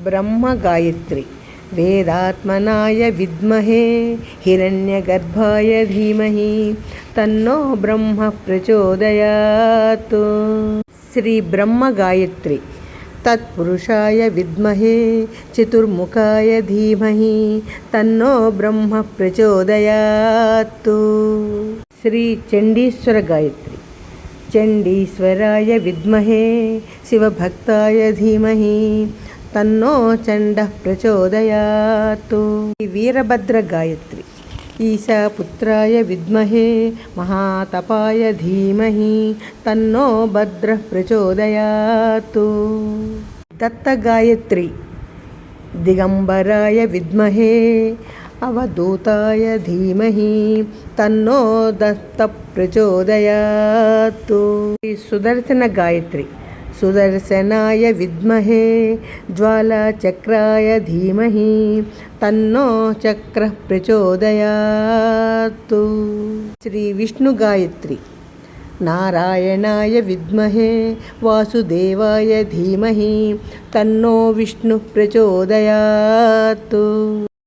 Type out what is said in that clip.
ब्रह्म गायत्री वेदात्मनाय विद्महे हिरण्यगर्भाय धीमहि तन्नो ब्रह्म प्रचोदयात्। श्री ब्रह्म गायत्री तत्पुरुषाय विद्महे चतुर्मुखाय धीमहि तन्नो ब्रह्म प्रचोदयात्। श्री चंडीश्वर गायत्री चंडीश्वराय विद्महे शिवभक्ताय धीमहि तन्नो चंडः प्रचोदयात्। वीरभद्र गायत्री ईशापुत्राय विद्महे महातपाय धीमहि तन्नो भद्रः प्रचोदयात्। दत्त गायत्री दिगंबराय विद्महे अवधूताय धीमहि तन्नो दत्त प्रचोदयात्। सुदर्शन गायत्री सुदर्शनाय विद्महे ज्वालाचक्राय धीमहि तन्नो चक्रः प्रचोदयात्। श्री विष्णु गायत्री नारायणाय विद्महे वासुदेवाय धीमहि तन्नो विष्णु प्रचोदयात्।